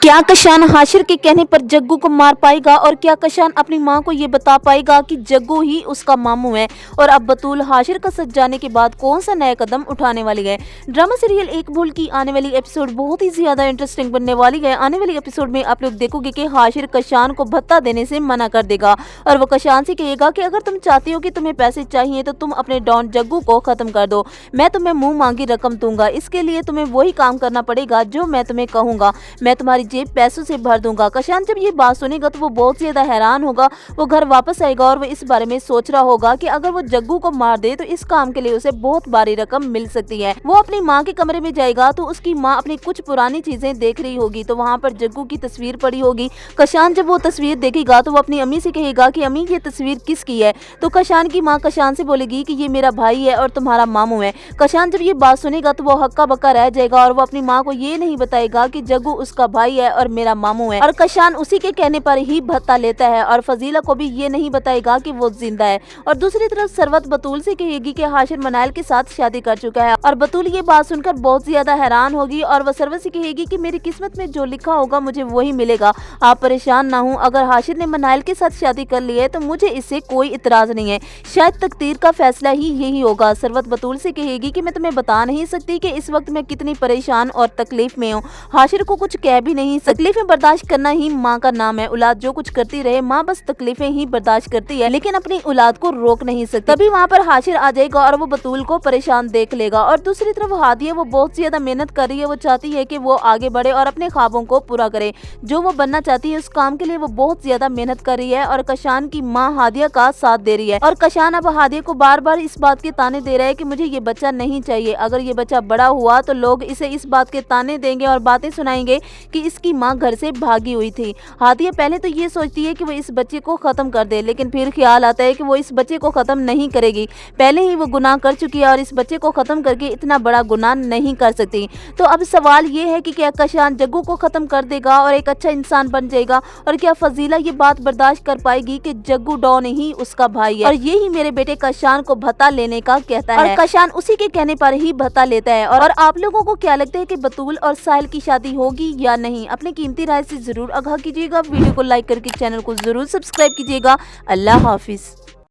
क्या कशान हाशिर के कहने पर जग्गू को मार पाएगा और क्या कशान अपनी मां को ये बता पाएगा कि जग्गू ही उसका मामू है। और अब बतूल हाशिर का सच जाने के बाद कौन सा नया कदम उठाने वाली है। ड्रामा सीरियल एक भूल की आने वाली एपिसोड बहुत ही ज्यादा इंटरेस्टिंग बनने वाली है। आने वाली एपिसोड में आप लोग देखोगे कि हाशिर कशान को भत्ता देने से मना कर देगा और वो कशान से कहेगा कि अगर तुम चाहती हो कि तुम्हें पैसे चाहिए तो तुम अपने डॉन जग्गू को खत्म कर दो, मैं तुम्हें मुंह मांगी रकम दूंगा, इसके लिए तुम्हें वही काम करना पड़ेगा जो मैं तुम्हें कहूंगा, मैं तुम्हारी जेब पैसों से भर दूंगा। कशान जब ये बात सुनेगा तो वो बहुत ज्यादा हैरान होगा। वो घर वापस आएगा और वो इस बारे में सोच रहा होगा कि अगर वो जग्गू को मार दे तो इस काम के लिए उसे बहुत भारी रकम मिल सकती है। वो अपनी माँ के कमरे में जाएगा तो उसकी माँ अपनी कुछ पुरानी चीजें देख रही होगी तो वहाँ पर जग्गू की तस्वीर पड़ी होगी। कशान जब वो तस्वीर देखेगा तो वो अपनी अम्मी से कहेगा कि अम्मी ये तस्वीर किसकी है। तो कशान की माँ कशान से बोलेगी कि ये मेरा भाई है और तुम्हारा मामू है। कशान जब ये बात सुनेगा तो वो हक्का बक्का रह जाएगा और वो अपनी माँ को ये नहीं बताएगा कि जग्गू उसका भाई है और मेरा मामू है। और कशान उसी के कहने पर ही भत्ता लेता है और फजीला को भी ये नहीं बताएगा कि वो जिंदा है। और दूसरी तरफ सरवत बतूल से कहेगी कि हाशिर मनाइल के साथ शादी कर चुका है और बतूल ये बात सुनकर बहुत ज्यादा हैरान होगी और वह सरवत से कहेगी कि मेरी किस्मत में जो लिखा होगा मुझे वही मिलेगा, आप परेशान ना हो। अगर हाशिर ने मनाइल के साथ शादी कर ली है तो मुझे इससे कोई इतराज नहीं है, शायद तकदीर का फैसला ही यही होगा। सरवत बतूल से कहेगी कि मैं तुम्हें बता नहीं सकती कि इस वक्त मैं कितनी परेशान और तकलीफ में हूँ, हाशिर को कुछ कह भी नहीं सकती। तकलीफें बर्दाश्त करना ही माँ का नाम है। औलाद जो कुछ करती रहे, माँ बस तकलीफें ही बर्दाश्त करती है लेकिन अपनी औलाद को रोक नहीं सकती। तभी वहाँ पर हाशिर आ जाएगा और वो बतूल को परेशान देख लेगा। और दूसरी तरफ हादिया वो बहुत ज्यादा मेहनत कर रही है, वो चाहती है कि वो आगे बढ़े और अपने ख्वाबों को पूरा करे, जो वो बनना चाहती है उस काम के लिए वो बहुत ज्यादा मेहनत कर रही है। और कशान की माँ हादिया का साथ दे रही है और कशान अब हादिया को बार बार इस बात के ताने दे रहा है कि मुझे ये बच्चा नहीं चाहिए, अगर ये बच्चा बड़ा हुआ तो लोग इसे इस बात के ताने देंगे और बातें सुनाएंगे कि इसकी माँ घर से भागी हुई थी। हादिया पहले तो ये सोचती है कि वो इस बच्चे को खत्म कर दे लेकिन फिर ख्याल आता है कि वो इस बच्चे को खत्म नहीं करेगी, पहले ही वो गुनाह कर चुकी है और इस बच्चे को खत्म करके इतना बड़ा गुनाह नहीं कर सकती। तो अब सवाल ये है कि क्या कशान जग्गू को खत्म कर देगा और एक अच्छा इंसान बन जाएगा और क्या फजीला ये बात बर्दाश्त कर पाएगी कि जग्गू डॉन ही उसका भाई है और ये ही मेरे बेटे कशान को भत्ता लेने का कहता है और कशान उसी के कहने पर ही भत्ता लेता है। और आप लोगों को क्या लगता है कि बतूल और साहिल की शादी होगी या नहीं? अपनी कीमती राय से जरूर आगाह कीजिएगा। वीडियो को लाइक करके चैनल को जरूर सब्सक्राइब कीजिएगा। अल्लाह हाफिज।